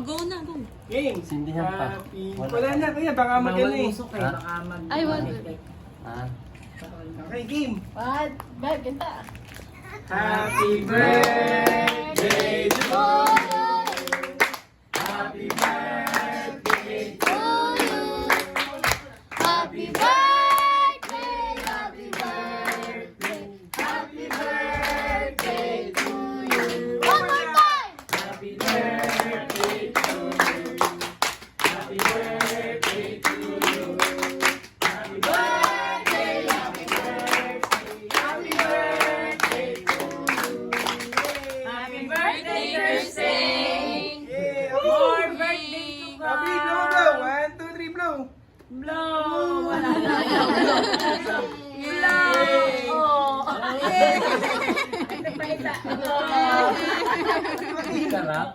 Go na, go. Game. Sindihan pa. Wala na kuya, baka mag-ano eh. Ay, wala. Ah. Okay, game. Bad, ganda. Happy birthday to you. Happy birthday to you. Happy birthday, happy birthday, Happy birthday to you. One more time! Happy birthday to you. Happy birthday to you. Happy birthday, happy birthday, happy birthday to you. Happy birthday, Thursday! Yeah, More birthday to come! Happy blow blow. 1, 2, 3 blow. Blow! Wala na. Blow! Oh! Sarap.